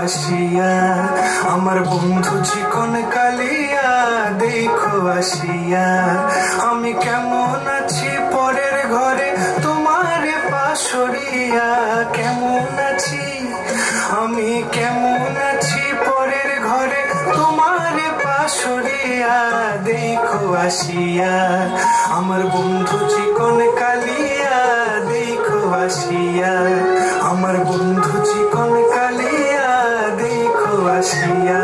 আসিয়া আমার বন্ধু চিকন কালিয়া দেখো আসিয়া আমি কেমন আছি পরের ঘরে তোমার পাশরিয়া কেমন আছি আমি কেমন আছি পরের ঘরে তোমার পাশরিয়া দেখো আসিয়া আমার বন্ধু চিকন কালিয়া দেখো আসিয়া আমার বন্ধু চিকন কালিয়া দেখো আসিয়া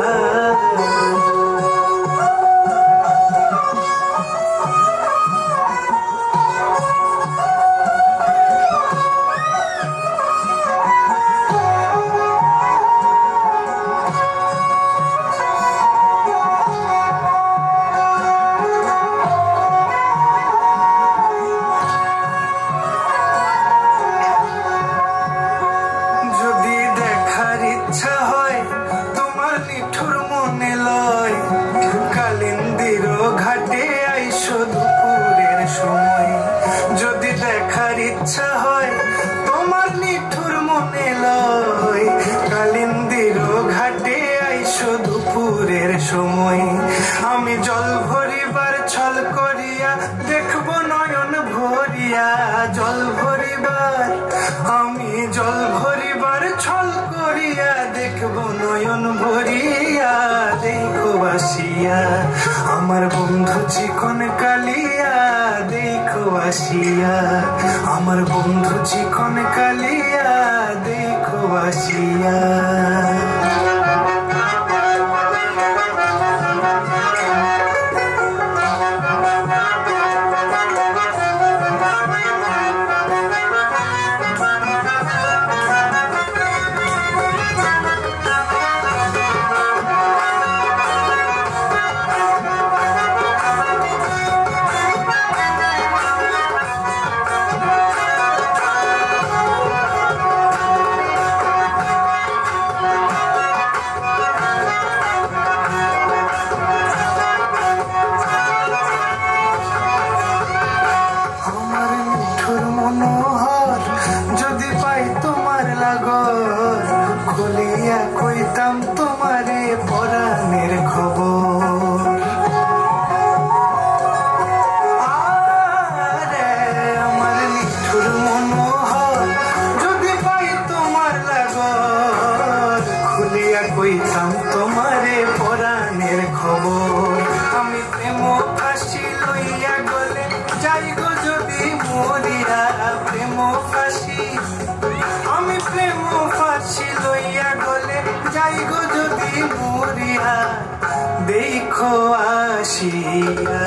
ইচ্ছা হয় তোমার নিঠুর মনে লয় কালিন্দির ঘাটে আইসো দুপুরের সময় যদি দেখার ইচ্ছা হয় তোমার নিঠুর মনে লয় কালিন্দির ঘাটে আইসো দুপুরের সময় আমি জল ভরিবার ছল করিয়া দেখবো নয়ন ভরিয়া জল ভরিবার আমি জল ভরিবার ছল করিয়া দেখবো নয়ন ভরিয়া দেখো আসিয়া আমার বন্ধু চিকন কালিয়া দেখো আসিয়া আমার বন্ধু চিকন কালিয়া দেখো আসিয়া যদি পাই তোমার লাগর খুলিয়া কইতাম তোমারে পরাণের খবর আমার নিঠুর মনোহর যদি পাই তোমার লাগর খুলিয়া কইতাম তোমারে পরাণের খবর আমি প্রেম ফাঁসি লইয়া গলে যাই গো যদি মরিয়া প্রেম ফাঁসি আমি প্রেম ফাঁসি লইয়া গলে যাই গো যদি মরিয়া দেখো আসিয়া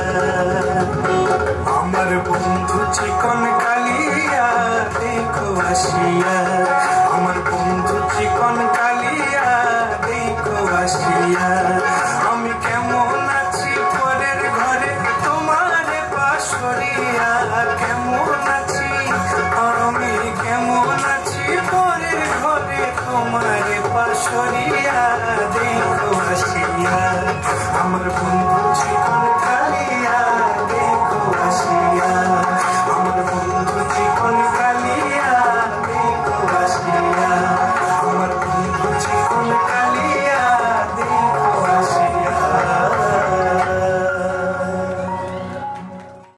আমার বন্ধু চিকন কালিয়া দেখো আসিয়া আমার বন্ধু চিকন কালিয়া দেখো আসিয়া আমি কেমন আছি পরের ঘরে তোমার পাশরিয়া কেমন আছি আমি কেমন আছি পরের ঘরে তোমার পাশরিয়া দেখো আসিয়া আমার বন্ধু চিকন